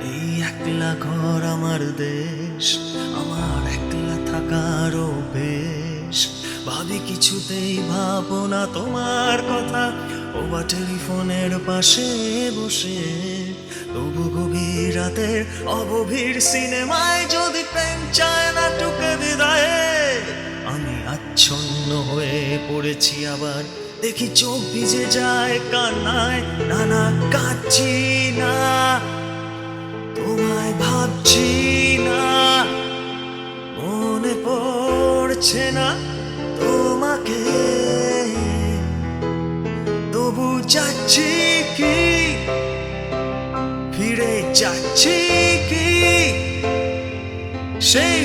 এই একলা ঘর আমার দেশ, আমার একলা থাকারও বেশ। ভাবি কিছুতেই ভাবো না তোমার কথা, ও বা টেলিফোনের পাশে বসে। তবু গভীর রাতের অগভীর সিনেমায় যদি প্রেম চায় না টুকে বিদায়ে, আমি আচ্ছন্ন হয়ে পড়েছি আবার। দেখি চোখ ভিজে যায় কান্নায়, না না কাঁদছি না, তোমায় ভাবছি না, মনে পড়ছে না তোমাকে। তবু যাচ্ছি কি, ফিরে যাচ্ছি কি সেই